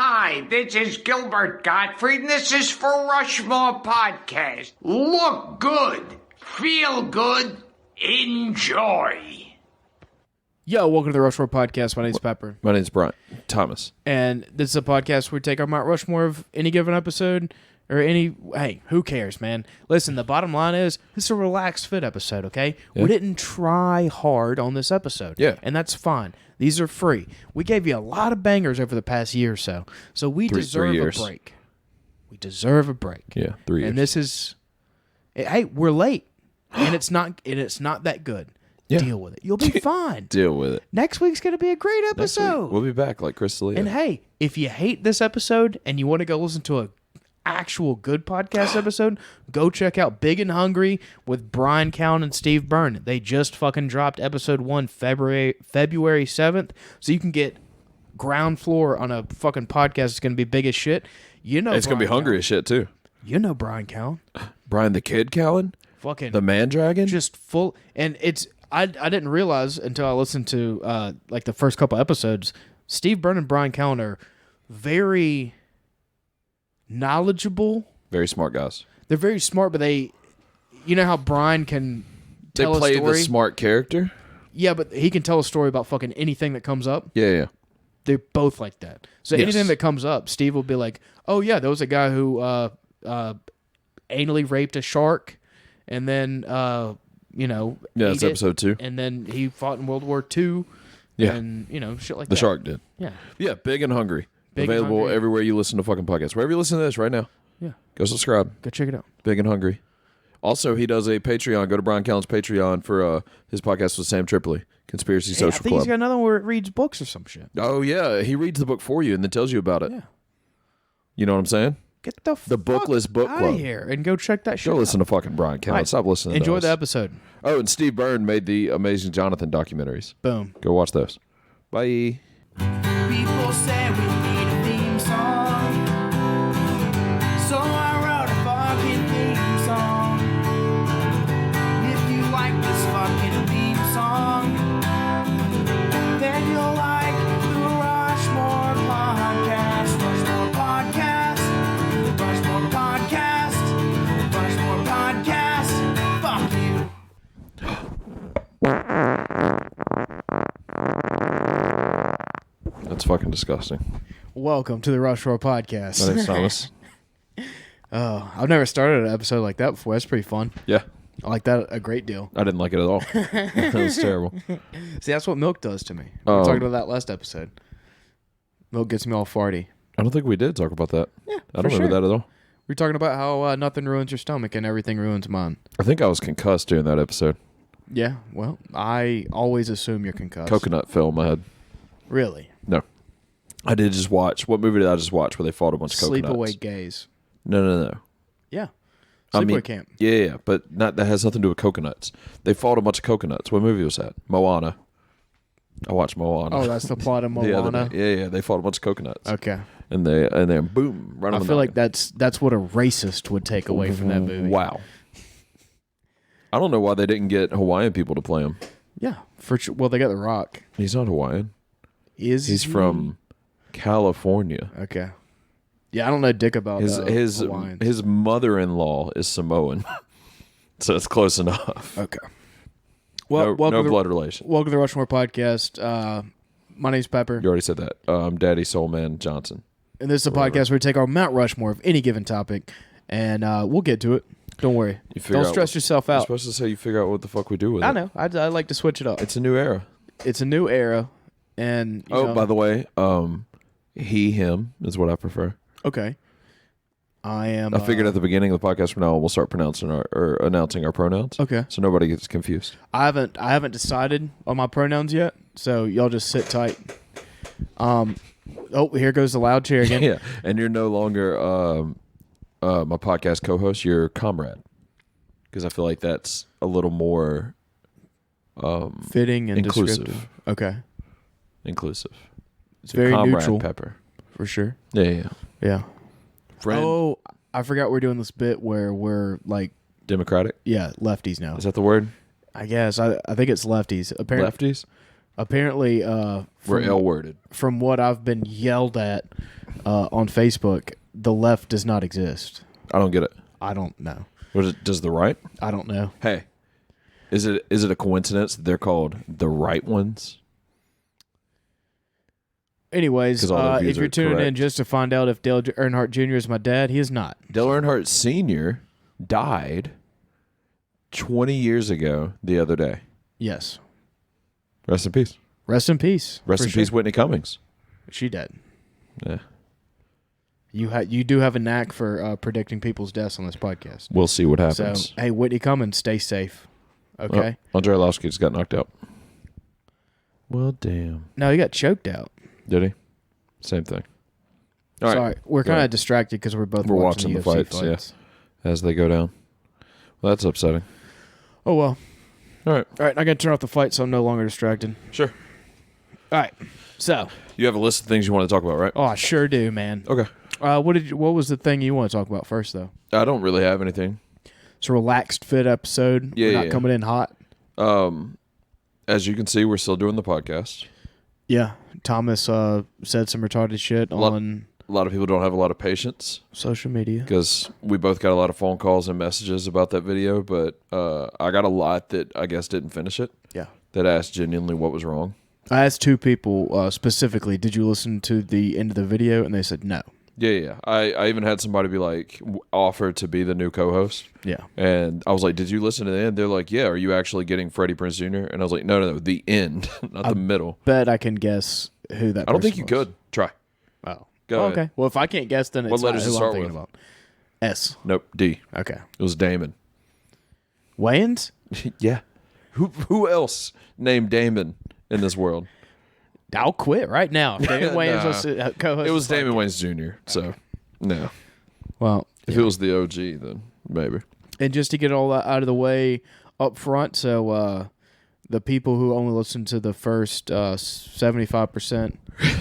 Hi, this is Gilbert Gottfried, and this is for Rushmore Podcast. Look good, feel good, enjoy. Yo, welcome to the Rushmore Podcast. My name's Pepper. My name's Bryan Thomas. And this is a podcast where we take our Mount Rushmore of any given episode, or any, hey, who cares, man? Listen, the bottom line is, this is a relaxed fit episode, okay? Yeah. We didn't try hard on this episode. Yeah. And that's fine. These are free. We gave you a lot of bangers over the past year or so. So we deserve a break. We deserve a break. Yeah, 3 years. And this is, hey, we're late. And it's not that good. Yeah. Deal with it. You'll be fine. Deal with it. Next week's going to be a great episode. We'll be back like Chris D'Elia. And hey, if you hate this episode and you want to go listen to a actual good podcast episode, go check out Big and Hungry with Bryan Callen and Steve Byrne. They just fucking dropped episode 1 February 7th, so you can get ground floor on a fucking podcast. It's going to be big as shit. You know, it's going to be hungry as shit too. You know Bryan Callen. Bryan the Kid Callen? Fucking the Man Dragon? Just full, and it's I didn't realize until I listened to like the first couple episodes, Steve Byrne and Bryan Callen are very knowledgeable. Very smart guys. They're very smart, but you know how Bryan can tell a story? They play the smart character? Yeah, but he can tell a story about fucking anything that comes up. Yeah. They're both like that. So anything that comes up, Steve will be like, oh yeah, there was a guy who anally raped a shark, and then it's episode 2. And then he fought in World War II. Yeah. And, shit like that. The shark did. Yeah. Yeah, Big and Hungry. Big Available and hungry. everywhere you listen to fucking podcasts. Wherever you listen to this right now. Yeah. Go subscribe. Go check it out. Big and Hungry. Also, he does a Patreon. Go to Bryan Callen's Patreon for his podcast with Sam Tripoli, Conspiracy Social Club. I think he's got another one where it reads books or some shit. Oh, yeah. He reads the book for you and then tells you about it. Yeah. You know what I'm saying? Get the Bookless Book out Club. of here and go check that shit Go out. listen to fucking Bryan Callen. Right. Stop listening to Enjoy us. the episode. Oh, and Steve Byrne made the Amazing Jonathan documentaries. Boom. Go watch those. Bye. People say we need a theme song, so I wrote a fucking theme song. If you like this fucking theme song, then you'll like the Rushmore Podcast. Rushmore Podcast. Rushmore Podcast. Rushmore Podcast. Fuck you. That's fucking disgusting. Welcome to the Rushmore Podcast. My name's Thomas. Oh, I've never started an episode like that before. That's pretty fun. Yeah. I like that a great deal. I didn't like it at all. That was terrible. See, that's what milk does to me. We talked about that last episode. Milk gets me all farty. I don't think we did talk about that. Yeah, I don't remember that at all. We were talking about how nothing ruins your stomach and everything ruins mine. I think I was concussed during that episode. Yeah, well, I always assume you're concussed. Coconut fell in my head. Really? No. I did just watch. What movie did I just watch where they fought a bunch of coconuts? Sleepaway Gaze. No. Yeah. Sleepaway Camp. Yeah, but that has nothing to do with coconuts. They fought a bunch of coconuts. What movie was that? Moana. I watched Moana. Oh, that's the plot of Moana? Yeah. They fought a bunch of coconuts. Okay. And then boom, run on I the feel like mountain. that's what a racist would take away from that movie. Wow. I don't know why they didn't get Hawaiian people to play him. Yeah. Well, they got The Rock. He's not Hawaiian. He's from California. Okay. Yeah, I don't know dick about Hawaiians. His mother-in-law is Samoan. So it's close enough. Okay. Well, no blood relation. Welcome to the Rushmore Podcast. My name's Pepper. You already said that. I'm Daddy Soulman Johnson. And this is a podcast where we take our Mount Rushmore of any given topic, and we'll get to it. Don't worry. Don't stress yourself out. You're supposed to say you figure out what the fuck we do with it. I know. I like to switch it up. It's a new era. It's a new era, and by the way, he, him is what I prefer. Okay. I figured at the beginning of the podcast from now on we'll start announcing our pronouns. Okay. So nobody gets confused. I haven't decided on my pronouns yet, so y'all just sit tight. Here goes the loud chair again. Yeah, and you're no longer my podcast co-host. You're comrade, because I feel like that's a little more fitting and inclusive. Descriptive. Okay. Inclusive. It's very comrade neutral. Pepper. For sure. Yeah. Friend. Oh, I forgot we're doing this bit where we're like Democratic. Yeah, lefties now. Is that the word? I guess. I think it's lefties. Lefties. Apparently, we're L-worded. From what I've been yelled at on Facebook, the left does not exist. I don't get it. I don't know. Does the right? I don't know. Hey, is it a coincidence that they're called the right ones? Anyways, 'Cause all their views if you're are tuning in correct. just to find out if Dale Earnhardt Jr. is my dad, he is not. Dale Earnhardt Sr. died 20 years ago the other day. Yes. Rest in peace. Rest in peace. Rest for in peace, sure. Whitney Cummings. She dead. Yeah. You do have a knack for predicting people's deaths on this podcast. We'll see what So, happens. hey, Whitney Cummings, stay safe. Okay? Andrei Arlovsky just got knocked out. Well, damn. No, he got choked out. Did he? Same thing. All right. Sorry, we're Go kind of ahead. distracted because we're both We're watching watching UFC the fights, yeah. As they go down. Well, that's upsetting. Oh, well. All right. All right, I got to turn off the fight so I'm no longer distracted. Sure. All right. So, You have a list of things you want to talk about, right? oh, I sure do, man. Okay. What was the thing you want to talk about first, though? I don't really have anything. It's a relaxed fit episode. Yeah, We're not yeah. coming in hot. As you can see, we're still doing the podcast. Yeah. Thomas said some retarded shit on A lot of people don't have a lot of patience social media. because we both got a lot of phone calls and messages about that video, but I got a lot that I guess didn't finish it Yeah. that asked genuinely what was wrong. I asked two people specifically, did you listen to the end of the video? And they said no. Yeah. I even had somebody be like, offer to be the new co-host. Yeah. And I was like, did you listen to the end? They're like, yeah, are you actually getting Freddie Prinze Jr.? And I was like, no, the end, not the middle. Bet I can guess who that I don't person think you was. could. Try. Oh. Go ahead. Okay. Well, if I can't guess, then it's What not letters who does it I'm start thinking with? about. S. Nope, D. Okay. It was Damon. Wayans? Yeah. Who else named Damon in this world? I'll quit right now. Damon Wayans Nah. was co-host. It was Damon Wayans Jr. So, no. Well, If it was the OG, then maybe. and just to get all that out of the way up front, so the people who only listen to the first 75%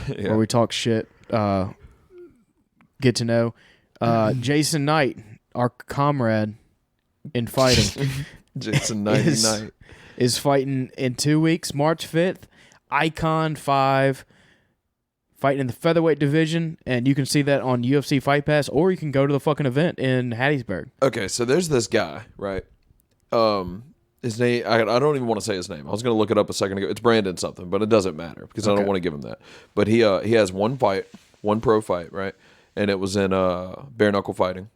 Yeah. where we talk shit get to know Jason Knight, our comrade in fighting, Jason 99. is fighting in 2 weeks, March 5th, Icon 5, fighting in the featherweight division, and you can see that on UFC Fight Pass, or you can go to the fucking event in Hattiesburg. Okay, so there's this guy, right? His name, I don't even want to say his name. I was going to look it up a second ago. It's Brandon something, but it doesn't matter because I don't want to give him that. But he has one pro fight, right? And it was in bare knuckle fighting.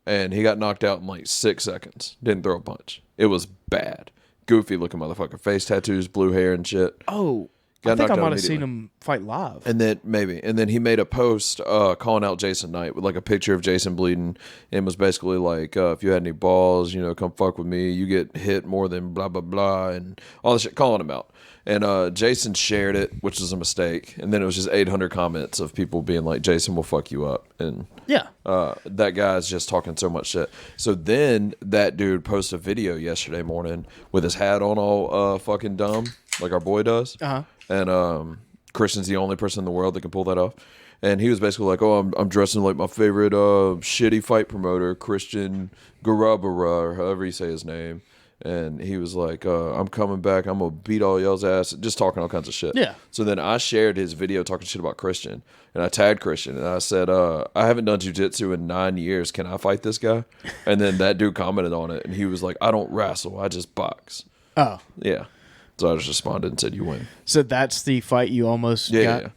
And he got knocked out in like 6 seconds. Didn't throw a punch. It was bad. Goofy looking motherfucker. Face tattoos, blue hair and shit. Oh, Got I think I knocked out might have seen immediately. him fight live. And then he made a post calling out Jason Knight with like a picture of Jason bleeding, and was basically like, if you had any balls, come fuck with me. You get hit more than blah blah blah, and all this shit, calling him out. And Jason shared it, which was a mistake. And then it was just 800 comments of people being like, Jason will fuck you up, and Yeah. that guy's just talking so much shit. So then that dude posted a video yesterday morning with his hat on all fucking dumb, like our boy does. Uh-huh. And Christian's the only person in the world that can pull that off. And he was basically like, oh, I'm dressing like my favorite shitty fight promoter, Christian Garabara, or however you say his name. And he was like, I'm coming back. I'm going to beat all y'all's ass. Just talking all kinds of shit. Yeah. So then I shared his video talking shit about Christian. And I tagged Christian. And I said, I haven't done jiu-jitsu in 9 years. Can I fight this guy? And then that dude commented on it. And he was like, I don't wrestle. I just box. Oh. Yeah. So I just responded and said, you win. So that's the fight you almost got?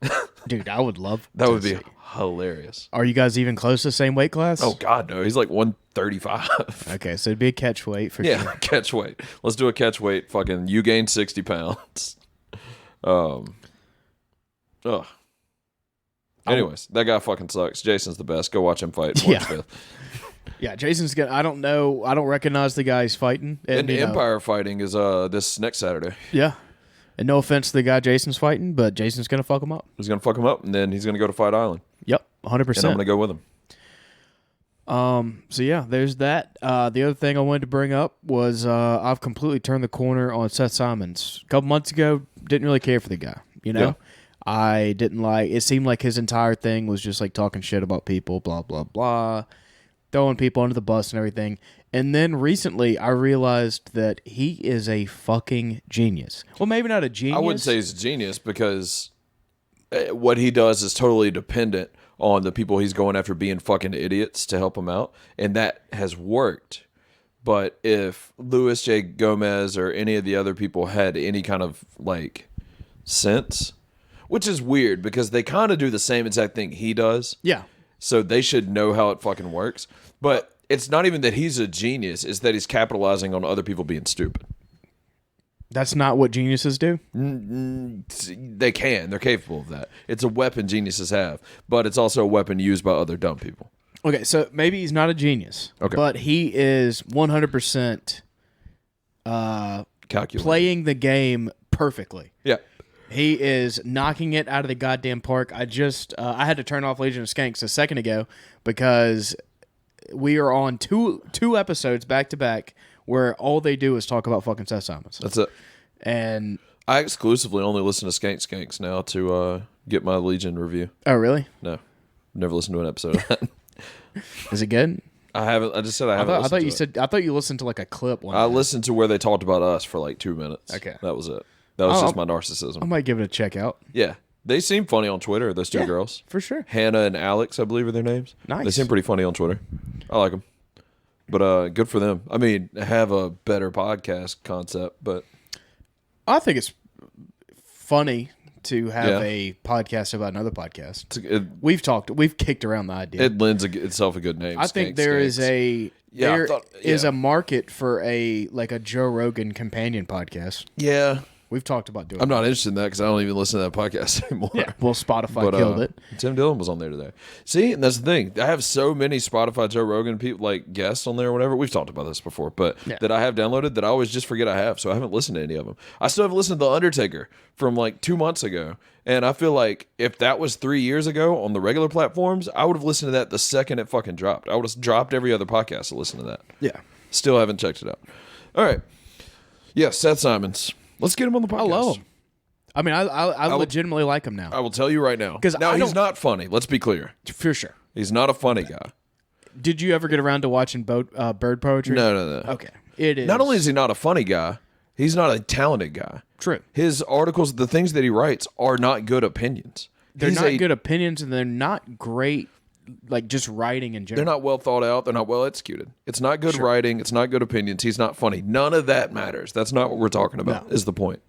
Yeah. Dude, I would love That to would be see. hilarious. Are you guys even close to the same weight class? Oh, God, no. He's like 135. Okay, so it'd be a catch weight for Yeah, sure. catch weight. Let's do a catch weight. Fucking, you gain 60 pounds. Anyways, that guy fucking sucks. Jason's the best. Go watch him fight March 5th. Yeah, Jason's gonna. I don't know. I don't recognize the guy he's fighting. And you know, Empire fighting is this next Saturday. Yeah. And no offense to the guy Jason's fighting, but Jason's gonna fuck him up. He's going to fuck him up, and then he's going to go to Fight Island. Yep, 100%. And I'm going to go with him. So yeah, there's that. The other thing I wanted to bring up was I've completely turned the corner on Seth Simons. A couple months ago, didn't really care for the guy. Yeah. I didn't like. It seemed like his entire thing was just like talking shit about people, blah blah blah, throwing people under the bus and everything. And then recently, I realized that he is a fucking genius. Well, maybe not a genius. I wouldn't say he's a genius because what he does is totally dependent on the people he's going after being fucking idiots to help him out, and that has worked. But if Luis J. Gomez or any of the other people had any kind of like sense, which is weird because they kind of do the same exact thing he does. Yeah. So they should know how it fucking works. But it's not even that he's a genius, it's that he's capitalizing on other people being stupid. That's not what geniuses do? They can. They're capable of that. It's a weapon geniuses have, but it's also a weapon used by other dumb people. Okay, so maybe he's not a genius. Okay. But he is 100% Calculated. playing the game perfectly. Yeah. He is knocking it out of the goddamn park. I had to turn off Legion of Skanks a second ago because we are on two episodes back to back where all they do is talk about fucking Seth Simons. That's it. And I exclusively only listen to Skanks now to get my Legion review. oh, really? No. Never listened to an episode of that. Is it good? I haven't. I just said I haven't. I thought you listened to like a clip one. I listened to where they talked about us for like 2 minutes. Okay. That was it. That was just my narcissism. I might give it a check out. Yeah. They seem funny on Twitter, those two girls. For sure. Hannah and Alex, I believe are their names. Nice. They seem pretty funny on Twitter. I like them. But good for them. I mean, have a better podcast concept, but I think it's funny to have a podcast about another podcast. We've kicked around the idea. It lends itself a good name. I think there is a market for a Joe Rogan companion podcast. Yeah. We've talked about doing. I'm not interested in that because I don't even listen to that podcast anymore. Yeah. Well, Spotify killed it. Tim Dillon was on there today. See, and that's the thing. I have so many Spotify Joe Rogan people, like guests on there or whatever. We've talked about this before, but that I have downloaded that I always just forget I have. So I haven't listened to any of them. I still haven't listened to The Undertaker from like 2 months ago. And I feel like if that was 3 years ago on the regular platforms, I would have listened to that the second it fucking dropped. I would have dropped every other podcast to listen to that. Yeah. Still haven't checked it out. All right. Yeah, Seth Simons. Let's get him on the podcast. I love him. I mean, I legitimately like him now. I will tell you right now. Because he's not funny. Let's be clear. For sure. He's not a funny guy. Did you ever get around to watching bird poetry? No. Okay. It is. Not only is he not a funny guy, he's not a talented guy. True. His articles, the things that he writes, are not good opinions. They're not good opinions, and they're not great, like just writing in general. They're not well thought out. They're not well executed. It's not good writing. It's not good opinions. He's not funny. None of that matters. That's not what we're talking about, is the point.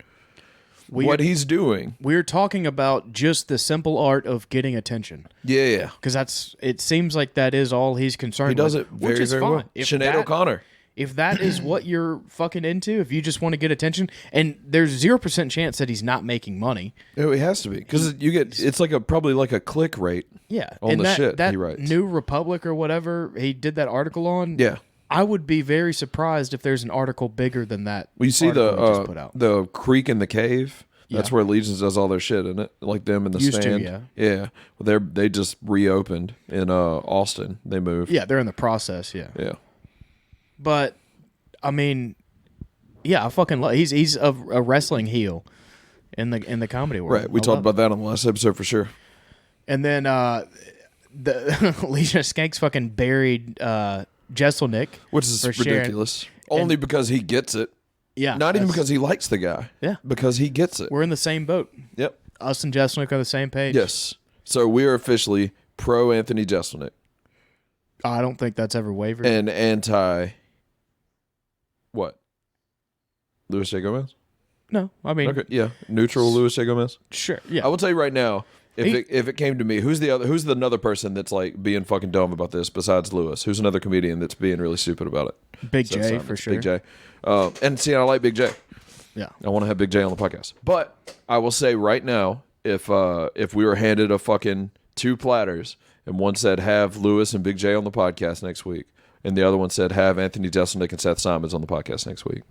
What he's doing. We're talking about just the simple art of getting attention. Yeah. Because it seems like that is all he's concerned with. He does it very, very well. Sinead O'Connor. If that is what you're fucking into, if you just want to get attention, and there's 0% chance that he's not making money. Oh, it has to be. Because it's like probably like a click rate. Yeah. On and the shit he writes. New Republic or whatever he did that article on. Yeah. I would be very surprised if there's an article bigger than that. Well, you see the creek in the cave? That's where Legions does all their shit, isn't it? Like them in the stand. Yeah. Well, they just reopened in Austin. They moved. Yeah, they're in the process. Yeah. But I mean, I fucking love. He's a wrestling heel in the comedy world. Right. We talked about that on the last episode for sure. And then the Legion of Skanks fucking buried Jesselnick, which is ridiculous. Only because he gets it. Yeah. Not even because he likes the guy. Yeah. Because he gets it. We're in the same boat. Yep. Us and Jesselnick are the same page. Yes. So we are officially pro Anthony Jesselnick. I don't think that's ever wavered. And anti what? Luis J. Gomez? No. I mean, okay, yeah. Neutral Luis J. Gomez? Sure. Yeah. I will tell you right now, if it came to me, who's another person that's like being fucking dumb about this besides Lewis? Who's another comedian that's being really stupid about it? Big J, for sure. Big J. And see, I like Big J. Yeah. I want to have Big J on the podcast. But I will say right now, if we were handed a fucking 2 platters and one said have Lewis and Big J on the podcast next week, and the other one said have Anthony Jesselnick and Seth Simons on the podcast next week,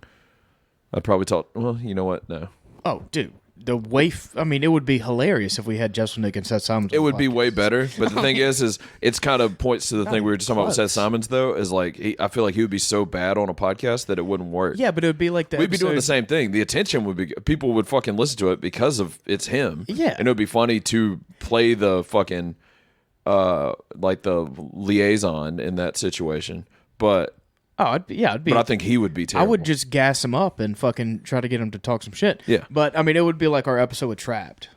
I'd probably talk, well, you know what? No. Oh, dude. The way, it would be hilarious if we had Jesselnick and Seth Simons. It would be way better, but the thing is it's kind of points to the thing we were just talking about with Seth Simons, though, is like I feel like he would be so bad on a podcast that it wouldn't work. Yeah, but it would be like that. We'd be doing the same thing. The attention would be, people would fucking listen to it because of it's him. Yeah, and it would be funny to play the fucking like the liaison in that situation, but. Oh, it'd be. But I think he would be terrible. I would just gas him up and fucking try to get him to talk some shit. Yeah. But, it would be like our episode with Trapped.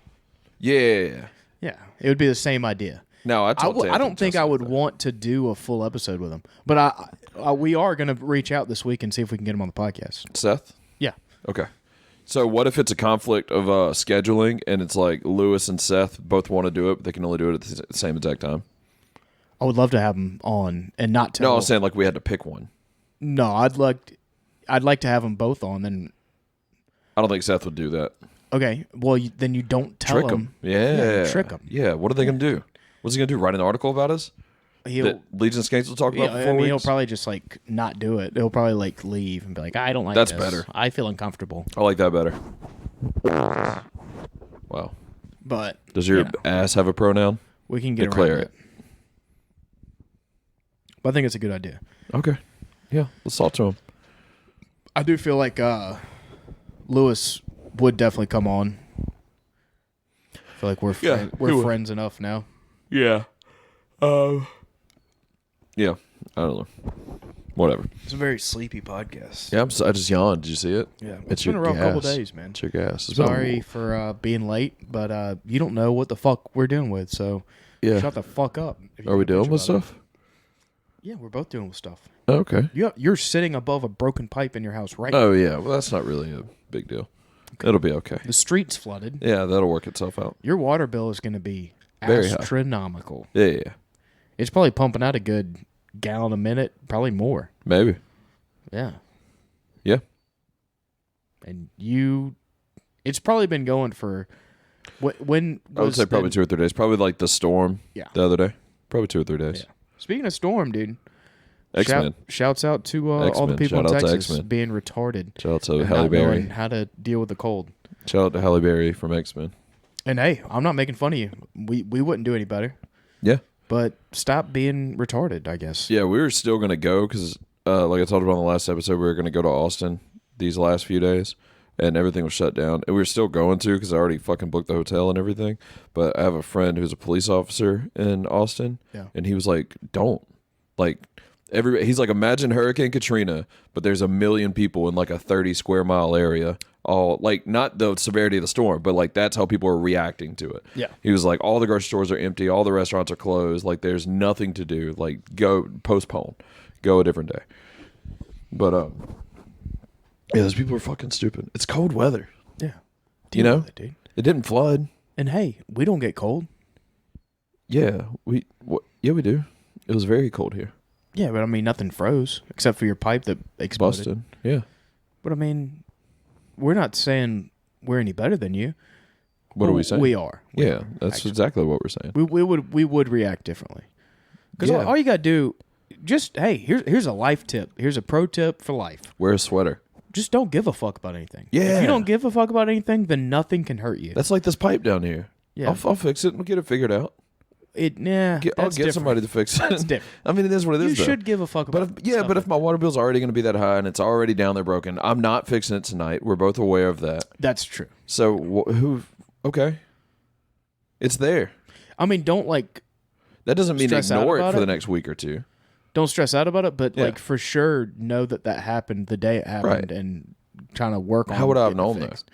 Yeah. Yeah, it would be the same idea. No, I don't think I would want to do a full episode with him, but we are going to reach out this week and see if we can get him on the podcast. Seth? Yeah. Okay. So what if it's a conflict of scheduling and it's like Lewis and Seth both want to do it, but they can only do it at the same exact time? I would love to have him on and not tell. No, I was saying like we had to pick one. No, I'd like to have them both on. Then I don't think Seth would do that. okay, well then you don't tell Trick him. him. Yeah. trick him. Yeah. What are they going to do? What's he going to do? Write an article about us? He'll Legion of Skanks will talk about for 4 weeks? he'll probably just like not do it. He'll probably like leave and be like, I don't like That's this. better. I feel uncomfortable. I like that better. Wow. But Does your ass have a pronoun? we can get Declare around it. But I think it's a good idea. Okay. Yeah. Let's talk to him. I do feel like Lewis would definitely come on. I feel like we're friends enough now. Yeah. Yeah. I don't know. Whatever. It's a very sleepy podcast. Yeah, I just yawned. Did you see it? Yeah, It's been your a rough couple gas. days, man. It's your gas. It's been Sorry for being late, but you don't know what the fuck we're dealing with, so Yeah. shut the fuck up. if you Are we get a dealing with picture about stuff? it. Yeah, we're both dealing with stuff. Okay. You're sitting above a broken pipe in your house right now. Oh, yeah. Well, that's not really a big deal. It'll be okay. The street's flooded. Yeah, that'll work itself out. Your water bill is going to be Very high. astronomical. Yeah. It's probably pumping out a good gallon a minute, probably more. Maybe. Yeah. Yeah. And it's probably been going for when I would say probably 2 or 3 days. Probably like the storm the other day. Probably 2 or 3 days. Yeah. Speaking of storm, dude. X-Men. Shouts out to all the X-Men. people Shout in out to Texas X-Men. being retarded. Shout out to and Halle not Berry. knowing how to deal with the cold. Shout out to Halle Berry from X-Men. And hey, I'm not making fun of you. We wouldn't do any better. Yeah. But stop being retarded, I guess. Yeah, we were still going to go because, like I talked about in the last episode, we were going to go to Austin these last few days, and everything was shut down. And we were still going to because I already fucking booked the hotel and everything. But I have a friend who's a police officer in Austin, and he was like, don't. Like, he's like, imagine Hurricane Katrina, but there's 1 million people in like a 30 square mile area. All like not the severity of the storm, but like that's how people are reacting to it. Yeah. He was like, all the grocery stores are empty, all the restaurants are closed, like there's nothing to do. Like postpone. Go a different day. But yeah, those people are fucking stupid. It's cold weather. Yeah. You know? Deal with it, dude. It didn't flood. And hey, we don't get cold. Yeah, we do. It was very cold here. Yeah, but I mean nothing froze except for your pipe that exploded. Busted. Yeah. But I mean, we're not saying we're any better than you. What are we saying? We are. Yeah, that's exactly what we're saying. We would react differently. Because Yeah. all you gotta do, just hey, here's a life tip. Here's a pro tip for life. Wear a sweater. Just don't give a fuck about anything. Yeah. If you don't give a fuck about anything, then nothing can hurt you. That's like this pipe down here. Yeah. I'll fix it and we'll get it figured out. I'll I'll get different. somebody to fix it. That's different. I mean, it is what it You is. though. should give a fuck about. But if my water bill's already going to be that high and it's already down there broken, I'm not fixing it tonight. We're both aware of that. That's true. So who? Okay, it's there. I mean, don't That doesn't mean Stress out ignore it about for it? the next week or two. don't stress out about it, but Yeah. for sure know that happened the day it happened Right. and trying to work on. How would I have getting it known that? fixed.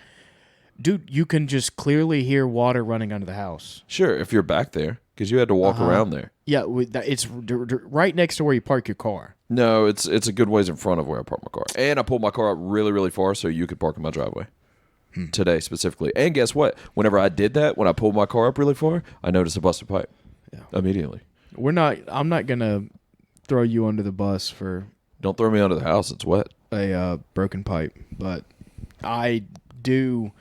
Dude, you can just clearly hear water running under the house. Sure, if you're back there, because you had to walk around there. Yeah, it's right next to where you park your car. No, it's a good ways in front of where I park my car, and I pulled my car up really, really far so you could park in my driveway today specifically. And guess what? Whenever I did that, when I pulled my car up really far, I noticed a busted pipe immediately. I'm not gonna throw you under the bus for Don't throw me under the house; it's wet. a broken pipe, but I do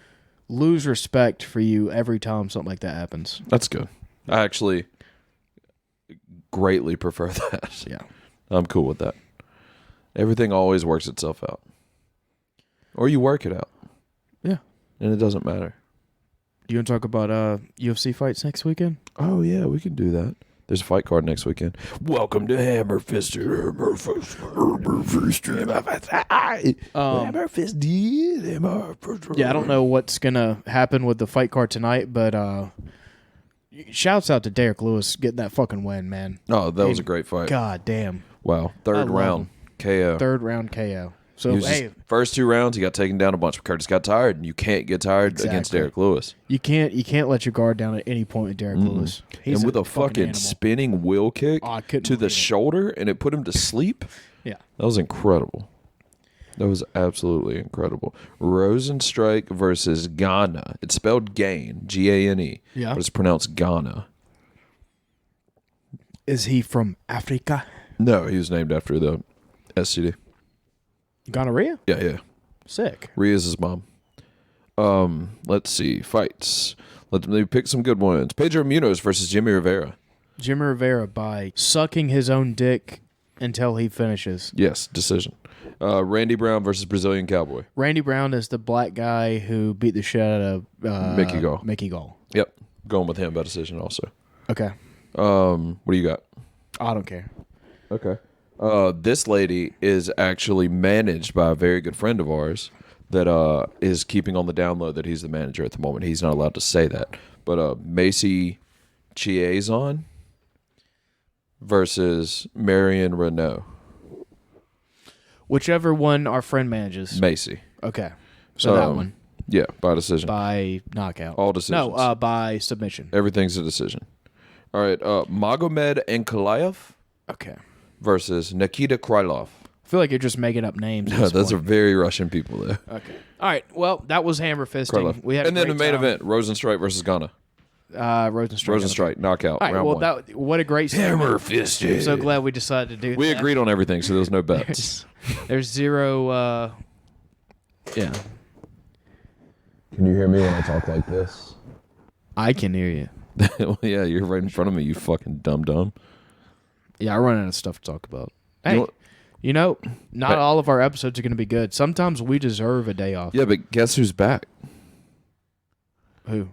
lose respect for you every time something like that happens. That's good. I actually greatly prefer that. Yeah. I'm cool with that. Everything always works itself out. Or you work it out. Yeah. And it doesn't matter. You want to talk about UFC fights next weekend? Oh, yeah, we can do that. There's a fight card next weekend. Welcome to Hammerfisted. Hammerfisted. Yeah, I don't know what's gonna happen with the fight card tonight, but shouts out to Derek Lewis getting that fucking win, man. Oh, that was a great fight. God damn. Wow. I Third love round. KO. Third round KO. So first 2 rounds, he got taken down a bunch. Curtis got tired, and you can't get tired against Derek Lewis. you can't let your guard down at any point with Derek Lewis. He's And with a fucking animal. spinning wheel kick I couldn't to the believe it. shoulder, and it put him to sleep. Yeah. That was incredible. That was absolutely incredible. Rosenstrike versus Ghana. It's spelled Gane, Gane. Yeah. But it's pronounced Ghana. Is he from Africa? No, he was named after the STD. Gonorrhea? Yeah. Sick. Rhea's his mom. Let's see. Fights. Let me pick some good ones. Pedro Munoz versus Jimmy Rivera. Jimmy Rivera by sucking his own dick until he finishes. Yes, decision. Randy Brown versus Brazilian Cowboy. Randy Brown is the black guy who beat the shit out of Mickey Gall. Mickey Gall. Yep. Going with him by decision also. Okay. What do you got? I don't care. Okay. This lady is actually managed by a very good friend of ours that is keeping on the down low that he's the manager at the moment. He's not allowed to say that. But Macy Chiazon versus Marion Renault. Whichever one our friend manages. Macy. Okay. So that one. Yeah, by decision. By knockout. All decisions. No, by submission. Everything's a decision. All right. Magomed Ankalaev Okay. versus Nikita Krylov. I feel like you're just making up names. at No, this those are point. very Russian people, though. Okay. All right. Well, that was hammer fisting. Krylov. We had And then the main time. event, Rosenstrike versus Ghana. Rosenstrike. Rosenstrike, knockout, All right. round Well, one. what a great segment. Hammerfisted. I'm so glad we decided to do that. We agreed on everything, so there was no bets. There's zero. Yeah. Can you hear me when I talk like this? I can hear you. Well, yeah, you're right in front of me, you fucking dumb. Yeah, I run out of stuff to talk about. Hey, not all of our episodes are going to be good. Sometimes we deserve a day off. Yeah, but guess who's back? Who?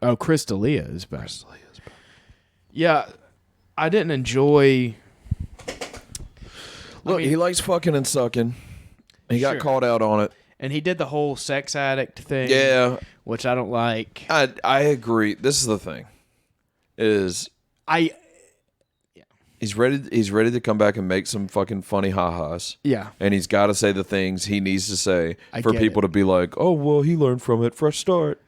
Oh, Chris D'Elia is back. Yeah, I didn't enjoy. Look, he likes fucking and sucking. He got called out on it. And he did the whole sex addict thing. Yeah. Which I don't like. I agree. This is the thing. He's ready to come back and make some fucking funny ha-has. Yeah. And he's got to say the things he needs to say I for get people it. to be like, oh, well, he learned from it. Fresh start.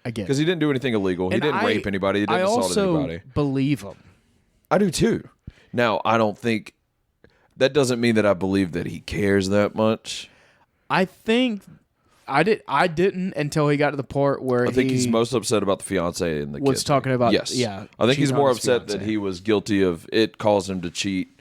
I get Because it. he didn't do anything illegal. He And didn't rape anybody. He didn't I assault also anybody. believe him. I do too. Now, I don't think that doesn't mean that I believe that he cares that much. I think I didn't until he got to the part where I think he's most upset about the fiance and the kid. was talking about. Yes. Yeah. I think he's cheating more on his upset fiancée. that he was guilty of it caused him to cheat.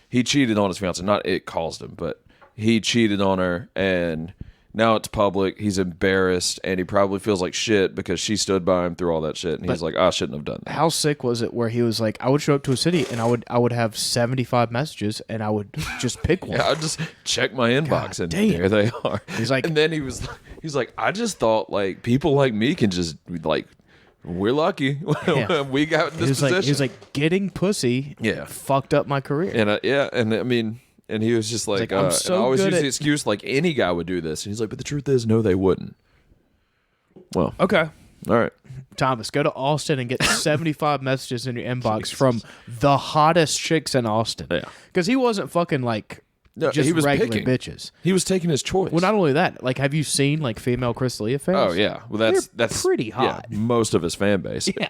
He cheated on his fiance. Not it caused him, but he cheated on her, and now it's public. He's embarrassed, and he probably feels like shit because she stood by him through all that shit, and he's like, I shouldn't have done that. How sick was it where he was like, I would show up to a city and I would have 75 messages and I would just pick one. Yeah, I just check my inbox, and damn. there they are. He's like- and then he's like, I just thought like people like me can just like, we're lucky. Yeah. We got in this position. He was like, getting pussy fucked up my career. And I mean, and he was just like, I'm and so I always good use the at- excuse like any guy would do this. And he's like, but the truth is, no, they wouldn't. Well, Okay. all right. Thomas, go to Austin and get 75 messages in your inbox from the hottest chicks in Austin. Yeah. Because he wasn't fucking like No, just he was regular picking. bitches. He was taking his choice. Well, not only that, like, have you seen like female Chris D'Elia fans? Oh yeah. Well, that's pretty hot. Yeah, most of his fan base. Yeah.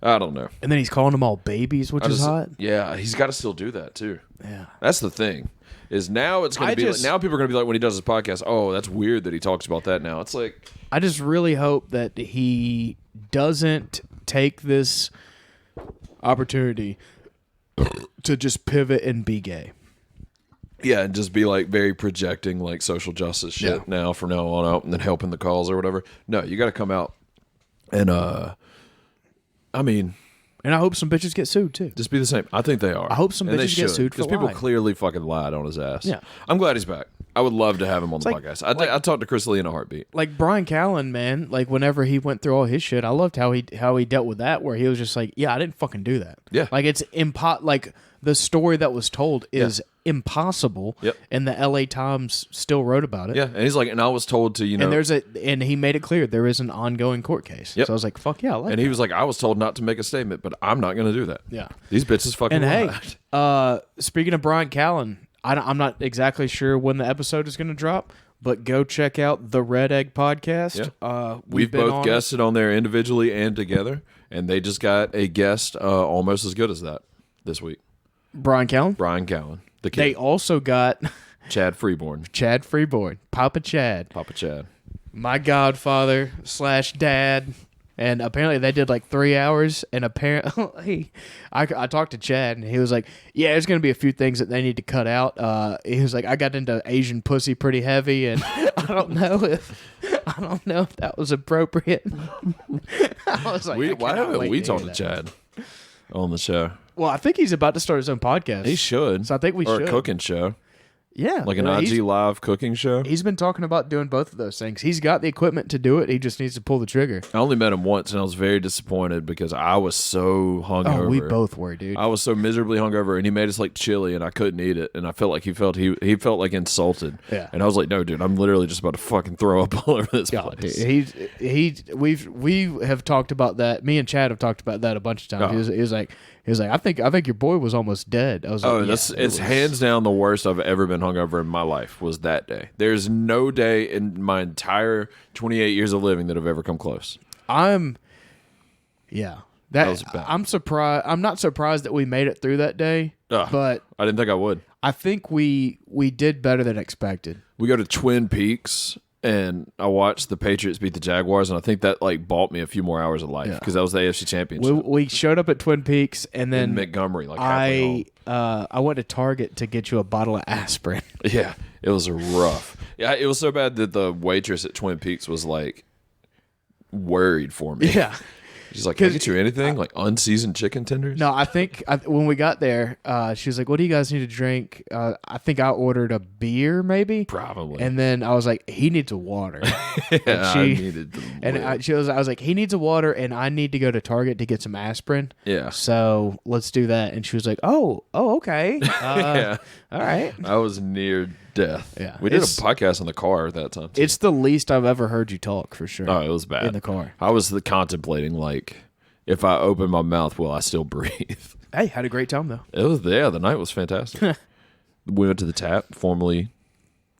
I don't know. And then he's calling them all babies, which is hot. Yeah, he's got to still do that too. Yeah. That's the thing. Is now it's going I to be just- now people are going to be like when he does his podcast, oh, that's weird that he talks about that now. It's like I just really hope that he doesn't take this opportunity to just pivot and be gay. yeah, and just be like very projecting like social justice shit Yeah. now from now on out and then helping the cause or whatever. No, you got to come out and I mean, And I hope some bitches get sued too. just be the same. I think they are. I hope some And they bitches get should, sued for because people lying. clearly fucking lied on his ass. Yeah. I'm glad he's back. I would love to have him on the like- podcast. I talked to Chris Lee in a heartbeat. Like Bryan Callen, man, like whenever he went through all his shit, I loved how he dealt with that, where he was just like, yeah, I didn't fucking do that. Yeah. Like it's like the story that was told is impossible. Yep. And the LA Times still wrote about it. Yeah, and he's like, and I was told to, And he made it clear there is an ongoing court case. Yep. So I was like, fuck yeah, I like and he was like, I was told not to make a statement, but I'm not going to do that. Yeah. These bitches fucking And lied. hey, speaking of Bryan Callen, I'm not exactly sure when the episode is going to drop, but go check out the Red Egg podcast. Yeah. We've been both on guested on there individually and together, and they just got a guest almost as good as that this week. Bryan Callen. Bryan Callen, the kid. They also got Chad Freeborn. Chad Freeborn, Papa Chad, my godfather / dad. And apparently they did like 3 hours. And apparently, I talked to Chad, and he was like, "Yeah, there's gonna be a few things that they need to cut out." He was like, "I got into Asian pussy pretty heavy, and I don't know if that was appropriate." I was like, Why haven't we talked to Chad on the show? Well, I think he's about to start his own podcast. He should. So I think we or should. a cooking show. Yeah, Like an he's- IG Live cooking show. He's been talking about doing both of those things. He's got the equipment to do it. He just needs to pull the trigger. I only met him once, and I was very disappointed because I was so hungover. Oh, we both were, dude. I was so miserably hungover, and he made us like chili, and I couldn't eat it, and I felt like he felt like insulted. Yeah. And I was like, no, dude, I'm literally just about to fucking throw up all over this place. We have talked about that. Me and Chad have talked about that a bunch of times. Oh. He was like, I think your boy was almost dead. I was like, It's hands down the worst I've ever been hungover in my life was that day. There's no day in my entire 28 years of living that have ever come close. That was bad. I'm surprised. I'm not surprised that we made it through that day, but I didn't think I would. I think we did better than expected. We go to Twin Peaks, and I watched the Patriots beat the Jaguars, and I think that like bought me a few more hours of life because that was the AFC Championship. We showed up at Twin Peaks, and then in Montgomery, like halfway home. I went to Target to get you a bottle of aspirin. Yeah, it was rough. Yeah, it was so bad that the waitress at Twin Peaks was like worried for me. Yeah. She's like, can I get you anything? Like unseasoned chicken tenders? No, I think when we got there, she was like, "What do you guys need to drink?" I think I ordered a beer, maybe. Probably. And then I was like, "He needs a water." Yeah, I needed the I was like, "He needs a water, and I need to go to Target to get some aspirin." Yeah. So let's do that. And she was like, "Oh, okay, Yeah. all right." I was near death. Yeah. We did a It's- podcast in the car at that time. Too. It's the least I've ever heard you talk, for sure. Oh, it was bad. In the car. I was contemplating, like, if I open my mouth, will I still breathe? Hey, had a great time though. It was, the night was fantastic. We went to the Tap, formerly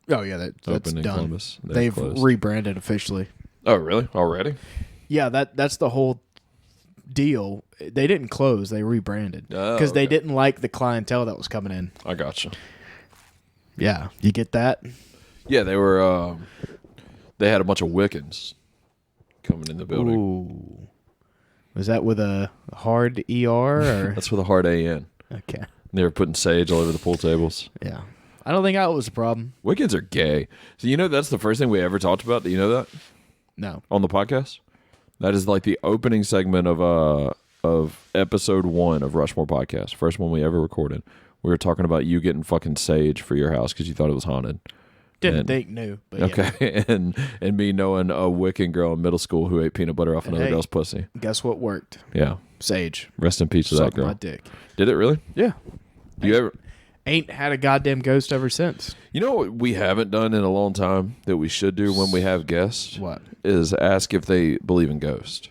Oh yeah, that's open in done. Columbus. They've closed. rebranded officially. Oh, really? Already? Yeah, that's the whole deal. They didn't close; they rebranded because they okay. didn't like the clientele that was coming in. I gotcha. Yeah, you get that? Yeah, they were, they had a bunch of Wiccans coming in the building. Ooh, was that with a hard ER or That's with a hard AN. okay? They were putting sage all over the pool tables. Yeah, I don't think that was a problem. Wiccans are gay. So you know that's the first thing we ever talked about. Do you know that No, on the podcast? That is like the opening segment of episode 1 of Rushmore Podcast, first one we ever recorded. We were talking about you getting fucking sage for your house because you thought it was haunted. didn't And- think new, but yeah. Okay, and me knowing a Wiccan girl in middle school who ate peanut butter off another Hey. girl's pussy. Guess what worked? Yeah, Sage. rest in peace to that Suck girl. my dick. Did it really? Yeah, You ever? ain't had a goddamn ghost ever since. You know what we haven't done in a long time that we should do when we have guests? What? Is ask if they believe in ghosts.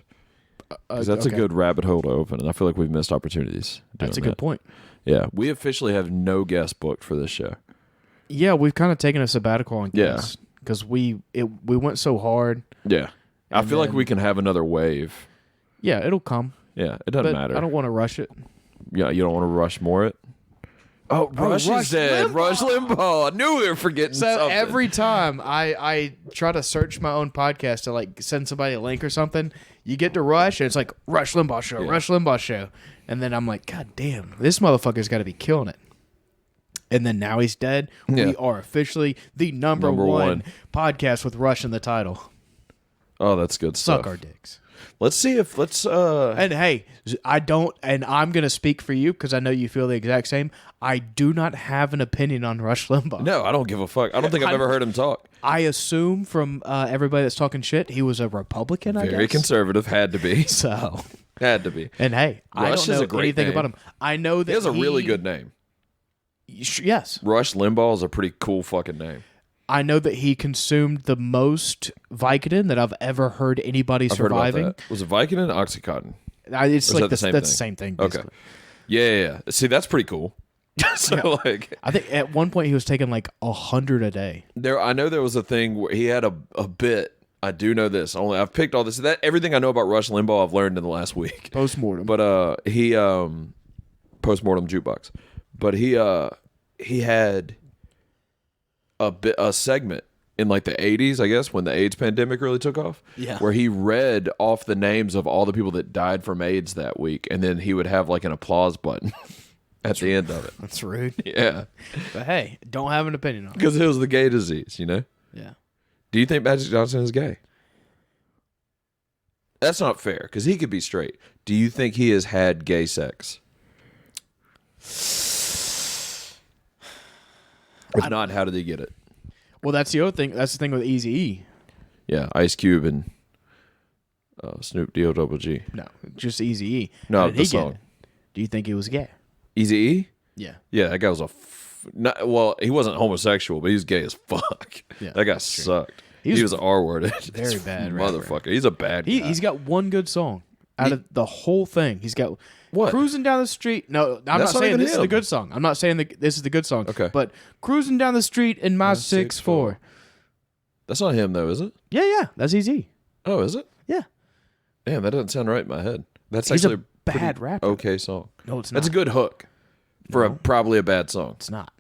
Because that's okay. a good rabbit hole to open, and I feel like we've missed opportunities. That's a doing good point. Yeah, we officially have no guest booked for this show. Yeah, we've kind of taken a sabbatical on Yeah. guests because we went so hard. Yeah, I And feel like then- we can have another wave. Yeah, it'll come. Yeah, it doesn't But matter. I don't want to rush it. Yeah, you don't want to rush more it. Oh, Rush Rush is dead. Limbaugh. Rush Limbaugh. I knew we were forgetting So something. every time I try to search my own podcast to like send somebody a link or something, you get to Rush and it's like Rush Limbaugh show, Yeah. Rush Limbaugh show, and then I'm like, God damn, this motherfucker's got to be killing it. And then now he's dead. Yeah. We are officially the number Number one one. podcast with Rush in the title. Oh, that's good Suck stuff. our dicks. Let's see if And hey, I don't, and I'm going to speak for you because I know you feel the exact same. I do not have an opinion on Rush Limbaugh. No, I don't give a fuck. I don't think I've ever heard him talk. I assume from everybody that's talking shit, he was a Republican, I Very guess. conservative. Had to be. So, Had to be. and hey, I Rush don't is know a great anything name. about him. I know that He has a really good name. Yes. Rush Limbaugh is a pretty cool fucking name. I know that he consumed the most Vicodin that I've ever heard anybody I've heard about surviving. that. Was it Vicodin or Oxycontin? It's Or is like that the same that's thing? the same thing. Okay. Basically. Yeah. See, that's pretty cool. So like, I think at one point he was taking like 100 a day. I know there was a thing where he had a bit. I do know this. I've picked all this. That everything I know about Rush Limbaugh I've learned in the last week. Postmortem. But he postmortem jukebox. But he had a segment in like the 80s, I guess, when the AIDS pandemic really took off. Yeah. Where he read off the names of all the people that died from AIDS that week, and then he would have like an applause button at the end of it. That's rude. Yeah. But hey, don't have an opinion on it. Because it was the gay disease, you know? Yeah. Do you think Magic Johnson is gay? That's not fair, because he could be straight. Do you think he has had gay sex? If not, how did he get it? Well, that's the other thing. That's the thing with Eazy-E. Yeah, Ice Cube and Snoop D-O-double-G. No, just Eazy-E. No, How did the he get song. it? Do you think he was gay? Eazy-E? Yeah. Yeah, that guy was well, he wasn't homosexual, but he was gay as fuck. Yeah, that guy that's true. sucked. He He was was R-worded. very bad rapper. Motherfucker. He's a bad guy. He's got one good song out of the whole thing. He's got What? Cruising down the street. No, I'm That's not not saying even this is the him. good song. I'm not saying this is the good song. Okay. But Cruising down the street in my 6'4". That's not him, though, is it? Yeah, that's easy. Oh, is it? Yeah. Damn, that doesn't sound right in my head. That's He's a actually bad pretty rapper. okay song. No, it's not. That's a good hook for probably a bad song. It's not.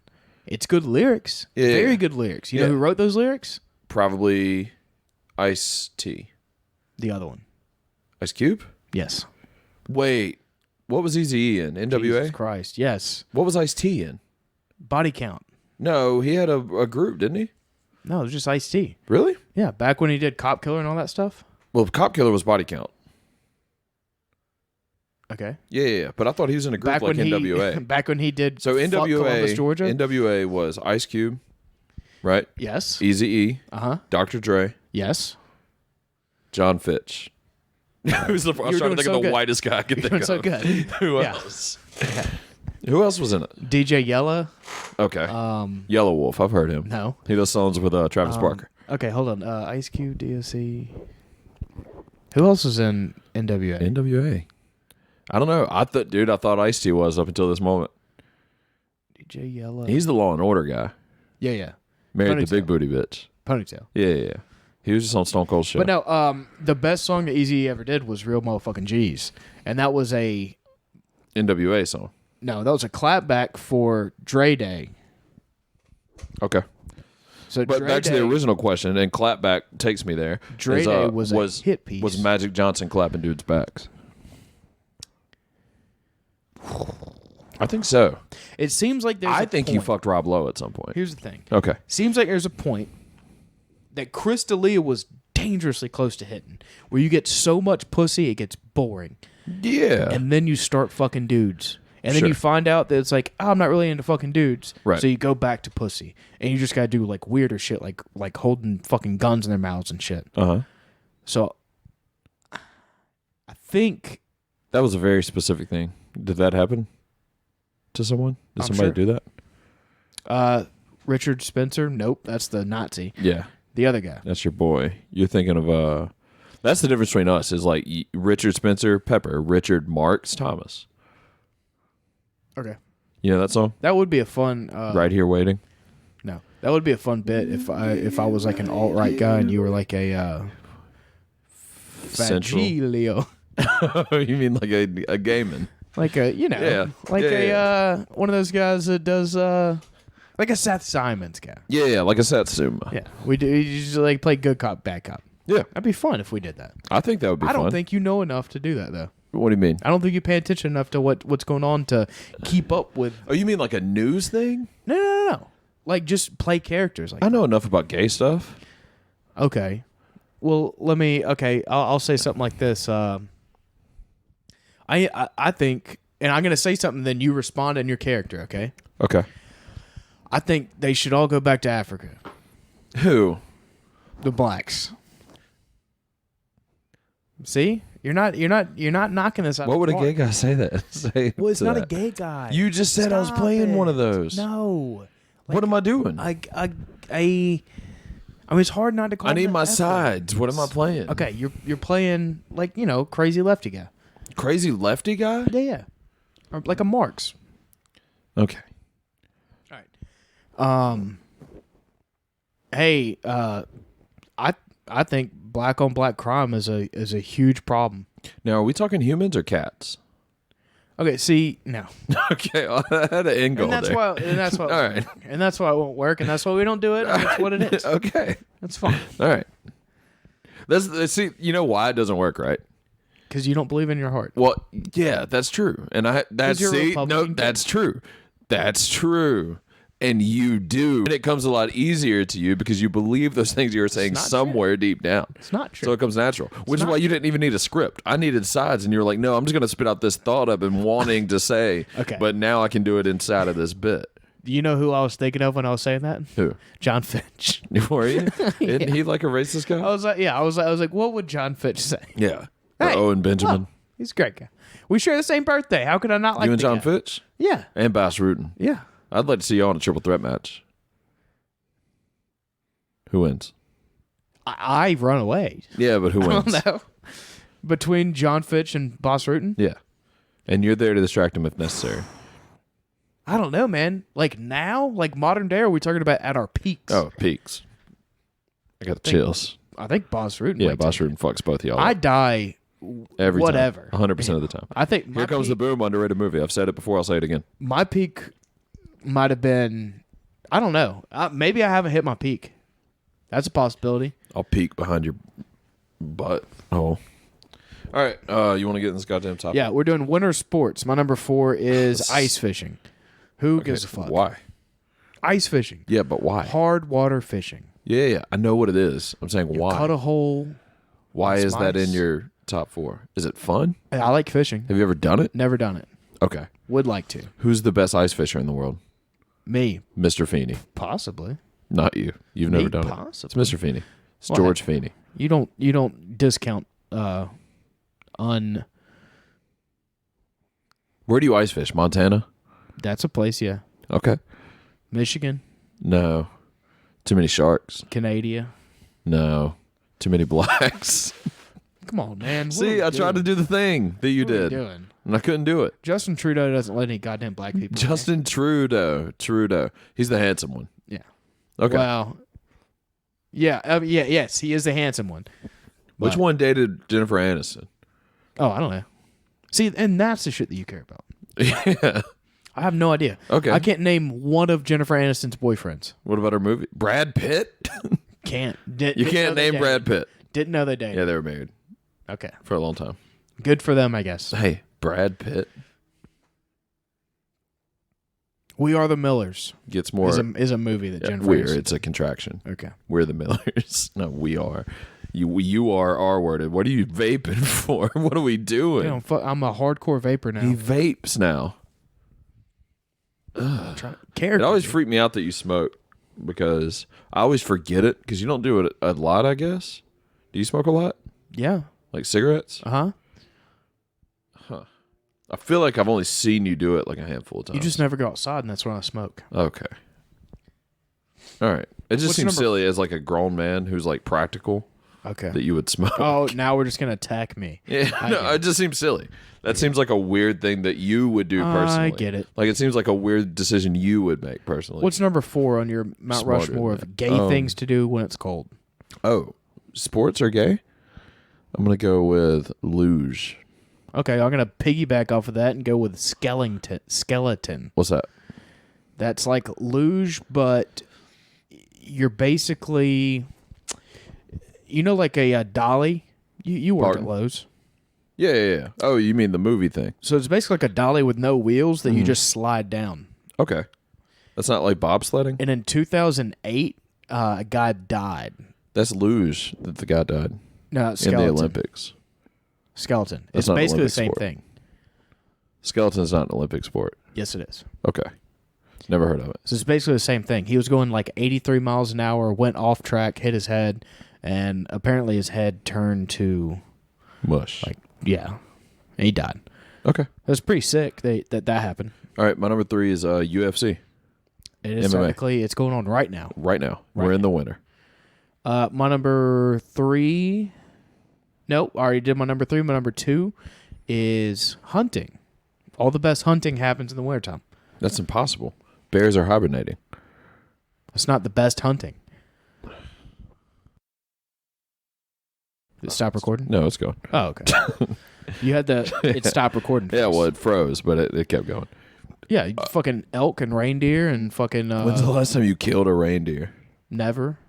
It's good lyrics. Yeah. Very good lyrics. You know Yeah. who wrote those lyrics? Probably Ice-T. The other one. Ice Cube? Yes. Wait, what was Eazy-E in? NWA? Jesus Christ. Yes. What was Ice-T in? Body Count. No, he had a group, didn't he? No, it was just Ice-T. Really? Yeah, back when he did Cop Killer and all that stuff. Well, Cop Killer was Body Count. Okay. Yeah. But I thought he was in a group like NWA. Back when he did So Fuck Columbus, NWA, Georgia. NWA was Ice Cube, right? Yes. Eazy-E, Uh-huh. Dr. Dre, Yes. John Fitch. Who's the? I was You're trying to doing think so of the good. whitest guy I could You're think doing of. so good. Who Yeah. else? Who else was in it? DJ Yella. Okay. Yellow Wolf. I've heard him. No. He does songs with Travis Barker. Okay, hold on. Ice Cube, DSC. Who else was in NWA? NWA. I don't know. I thought Ice-T was up until this moment. DJ Yella. He's the Law and Order guy. Yeah. Married the Ponytail. big booty bitch. Ponytail. Yeah. He was just on Stone Cold show. But no, the best song that Eazy ever did was Real Motherfucking G's. And that was a NWA song. clapback for Dre Day. Okay. So But Dre back to the Day- original question, and clapback takes me there. Dre Day was a hit piece. Was Magic Johnson clapping dudes' backs? I think so. It seems like there's I a think point. he fucked Rob Lowe at some point. Here's the thing. Okay. Seems like there's a point that Chris D'Elia was dangerously close to hitting, where you get so much pussy it gets boring, Yeah. and then you start fucking dudes, and then Sure. you find out that it's like, oh, I'm not really into fucking dudes, Right. So you go back to pussy, and you just gotta do like weirder shit, like holding fucking guns in their mouths and shit. Uh-huh. So I think That was a very specific thing. Did that happen to someone? Did I'm somebody sure. do that? Richard Spencer, nope, that's the Nazi. Yeah. The other guy, That's your boy. You're thinking of that's the difference between us is like Richard Spencer Pepper, Richard Marks Thomas. okay, You know that song? that would be a fun Right Here Waiting. No, that would be a fun bit if I was like an alt right guy and you were like a Central. Fagilio. You mean like a gayman? Like a Yeah. like Yeah, one of those guys that does like a Seth Simons guy. Yeah, like a Satsuma. Yeah, we do. You just like play good cop, bad cop. Yeah. That'd be fun if we did that. I think that would be I fun. don't think you know enough to do that though. What do you mean? I don't think you pay attention enough to what's going on to keep up with. Oh, you mean like a news thing? No. Like just play characters. Like I know enough about gay stuff. okay, well let me. Okay, I'll say something like this. I think, and I'm gonna say something, then you respond in your character. Okay. Okay. I think they should all go back to Africa. Who? The blacks. See? You're not knocking this out. What of would the a park. gay guy say that? Say Well, it's to not a that? gay guy. You just said I was Stop playing one it. of those. No. What am I doing? I mean, it's hard not to call. I need him my an F-word. sides. What am I playing? Okay, you're playing like crazy lefty guy. Crazy lefty guy? Yeah. Or like a Marx. Okay. All right. Hey, I think black on black crime is a huge problem. Now, are we talking humans or cats? Okay, see, no. Okay, I had an end goal And that's there. why All right. and that's why it won't work, and that's why we don't do it, and that's what it is. Okay. That's fine. All right. See, you know why it doesn't work, right? Because you don't believe in your heart. Well, yeah, that's true. And you're a Republican. that's true. That's true. And you do. And it comes a lot easier to you because you believe those things you were saying not somewhere deep down. It's not true. So it comes natural, which is not why you didn't even need a script. I needed sides, and you were like, no, I'm just going to spit out this thought I've been wanting to say. Okay. But now I can do it inside of this bit. Do you know who I was thinking of when I was saying that? Who? John Fitch. Were you? Isn't he like a racist guy? I was like, what would John Fitch say? Yeah. Hey, Or Owen Benjamin. look, he's a great guy. We share the same birthday. How could I not like You and the John guy? Fitch? Yeah. And Bass Rutten. Yeah. I'd like to see you on a triple threat match. Who wins? I run away. Yeah, but who I wins? don't know. Between John Fitch and Boss Rutten? Yeah. And you're there to distract him if necessary. I don't know, man. Like now, like modern day, are we talking about at our peaks? Oh, peaks. I got the think- chills. I think Boss Rutten. Yeah, might Boss take it. Rutten fucks both of y'all. I die. Every whatever. time. 100% of the time. I think my Here comes peak, the boom, underrated movie. I've said it before. I'll say it again. my peak might have been. I don't know. Maybe I haven't hit my peak. That's a possibility. I'll peek behind your butt. Oh. All right. You want to get in this goddamn topic? Yeah, we're doing winter sports. My number 4 is ice fishing. Who Okay, gives a fuck? Why? Ice fishing. Yeah, but why? Hard water fishing. Yeah. I know what it is. I'm saying why. Cut a hole. Why is that in Spice. your top 4? Is it fun? I like fishing. Have you ever done it? Never done it. Okay. Would like to. Who's the best ice fisher in the world? Me, Mr. Feeney. possibly. Not you. You've Me, never done it. possibly. It's Mr. Feeney. It's Well, George Feeney. You don't discount Where do you ice fish? Montana? That's a place, yeah. Okay. Michigan, No. Too many sharks. Canada. No. Too many blacks. Come on, man. What See, are I we tried to doing? do the thing that you What are we did. doing? And I couldn't do it. Justin Trudeau doesn't let any goddamn black people. in Justin Trudeau. He's the handsome one. there. Okay. Yeah. Well. Yeah. Yes, he is the handsome one. Which one dated Jennifer Aniston? Oh, I don't know. See, and that's the shit that you care about. Yeah. I have no idea. Okay. I can't name one of Jennifer Aniston's boyfriends. What about her movie? Brad Pitt? Can't. You can't name Brad Pitt. Didn't know they dated. Yeah, they were married Okay. for a long time. Good for them, I guess. Hey, Brad Pitt We Are the Millers gets more is a movie that Jennifer weird. Aniston It's a contraction. Okay. We're the Millers. No, we are. You are R-worded. What are you vaping for? What are we doing? You know, I'm a hardcore vapor now. He vapes now. Character. It always freaked me out that you smoke because I always forget it because you don't do it a lot, I guess. Do you smoke a lot? Yeah. Like cigarettes? Uh-huh. I feel like I've only seen you do it like a handful of times. You just never go outside, and that's when I smoke. Okay. All right. It just What's seems number- silly as like a grown man who's like practical Okay. that you would smoke. Oh, now we're just going to attack me. Yeah, no, it just seems silly. That seems like a weird thing that you would do personally. I get it. Like it seems like a weird decision you would make personally. What's number 4 on your Mount Smarter than Rushmore that. of gay things to do when it's cold? Oh, sports are gay? I'm going to go with luge. Okay, I'm going to piggyback off of that and go with skeleton. What's that? That's like luge, but you're basically, like a dolly. You work Pardon? at Lowe's. Yeah. Oh, you mean the movie thing? So it's basically like a dolly with no wheels that you just slide down. Okay. That's not like bobsledding? And in 2008, a guy died. That's luge that the guy died No, in skeleton. the Olympics. Skeleton. That's It's not an basically the Olympic same sport. thing. Skeleton's not an Olympic sport. Yes, it is. Okay. Never heard of it. So it's basically the same thing. He was going like 83 miles an hour, went off track, hit his head, and apparently his head turned to Mush. like Yeah, and he died. Okay. That's pretty sick that happened. All right, my number 3 is UFC. It is MMA. technically, it's going on right now. Right now. We're in the winter. My number 3, nope, I already did my number 3. My number 2 is hunting. All the best hunting happens in the wintertime. That's impossible. Bears are hibernating. It's not the best hunting. Did it stop recording? No, it's going. Oh, okay. You had it stopped recording. Yeah, first. well, it froze, but it kept going. Yeah, you fucking elk and reindeer and fucking... When's the last time you killed a reindeer? Never.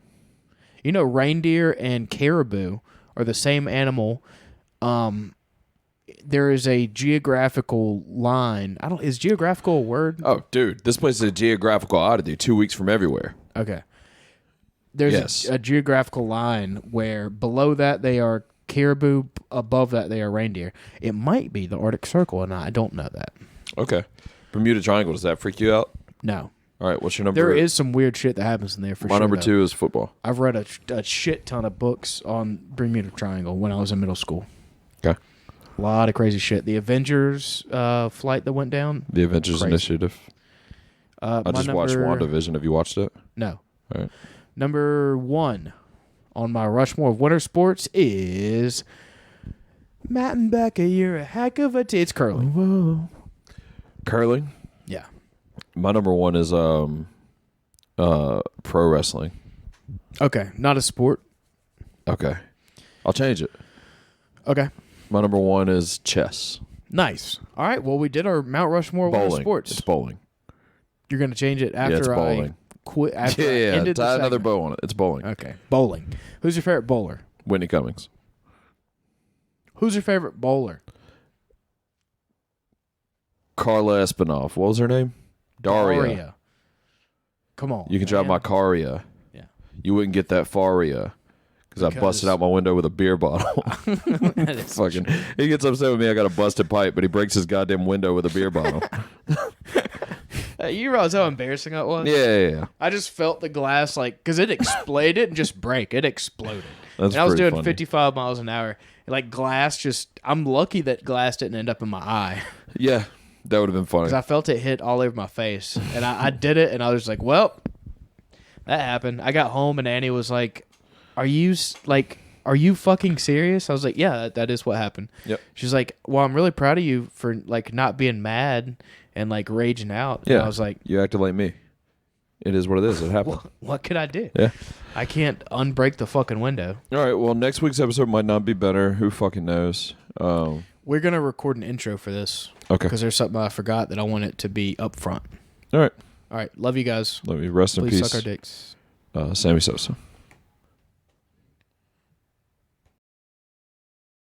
You know, reindeer and caribou are the same animal. There is a geographical line. Is geographical a word? Oh, dude, this place is a geographical oddity. 2 weeks from everywhere. Okay. There's a geographical line where below that they are caribou, above that they are reindeer. It might be the Arctic Circle, and I don't know that. Okay. Bermuda Triangle, does that freak you out? No. All right, what's your number? There is some weird shit that happens in there for sure. My number though. 2 is football. I've read a shit ton of books on Bermuda Triangle when I was in middle school. Okay. A lot of crazy shit. The Avengers flight that went down. The Avengers Crazy. Initiative. I just watched WandaVision. Have you watched it? No. All right. Number 1 on my Rushmore of winter sports is Matt and Becca. You're a heck of a it's curling. Whoa. Curling? Yeah. My number 1 is pro wrestling. Okay. Not a sport. Okay. I'll change it. Okay. My number 1 is chess. Nice. All right. Well, we did our Mount Rushmore of winter Bowling. sports. It's bowling. You're going to change it after it's I bowling. quit. After I Yeah, ended the tie another segment. bow on it. It's bowling. Okay. Bowling. Who's your favorite bowler? Whitney Cummings. Who's your favorite bowler? Carla Espinoff. What was her name? Daria. Come on. You can drive man. my Caria. Yeah. You wouldn't get that Faria because I busted out my window with a beer bottle. That is Fucking, he gets upset with me. I got a busted pipe, but he breaks his goddamn window with a beer bottle. You realize how embarrassing that was? Yeah. I just felt the glass because it exploded. It didn't just break. It exploded. That's and I was pretty doing funny. 55 miles an hour. Glass I'm lucky that glass didn't end up in my eye Yeah, that would have been funny. because I felt it hit all over my face. And I did it, and I was like, well, that happened. I got home, and Annie was like, are you fucking serious? I was like, yeah, that is what happened. Yep. She's like, well, I'm really proud of you for not being mad and raging out. Yeah. And I was like, you acted like me. It is what it is. It happened. what could I do? Yeah. I can't unbreak the fucking window. All right. Well, next week's episode might not be better. Who fucking knows? We're going to record an intro for this. Okay. Because there's something I forgot that I want it to be up front. All right. All right. Love you guys. Let me rest in Please peace. suck our dicks. Sammy Sosa.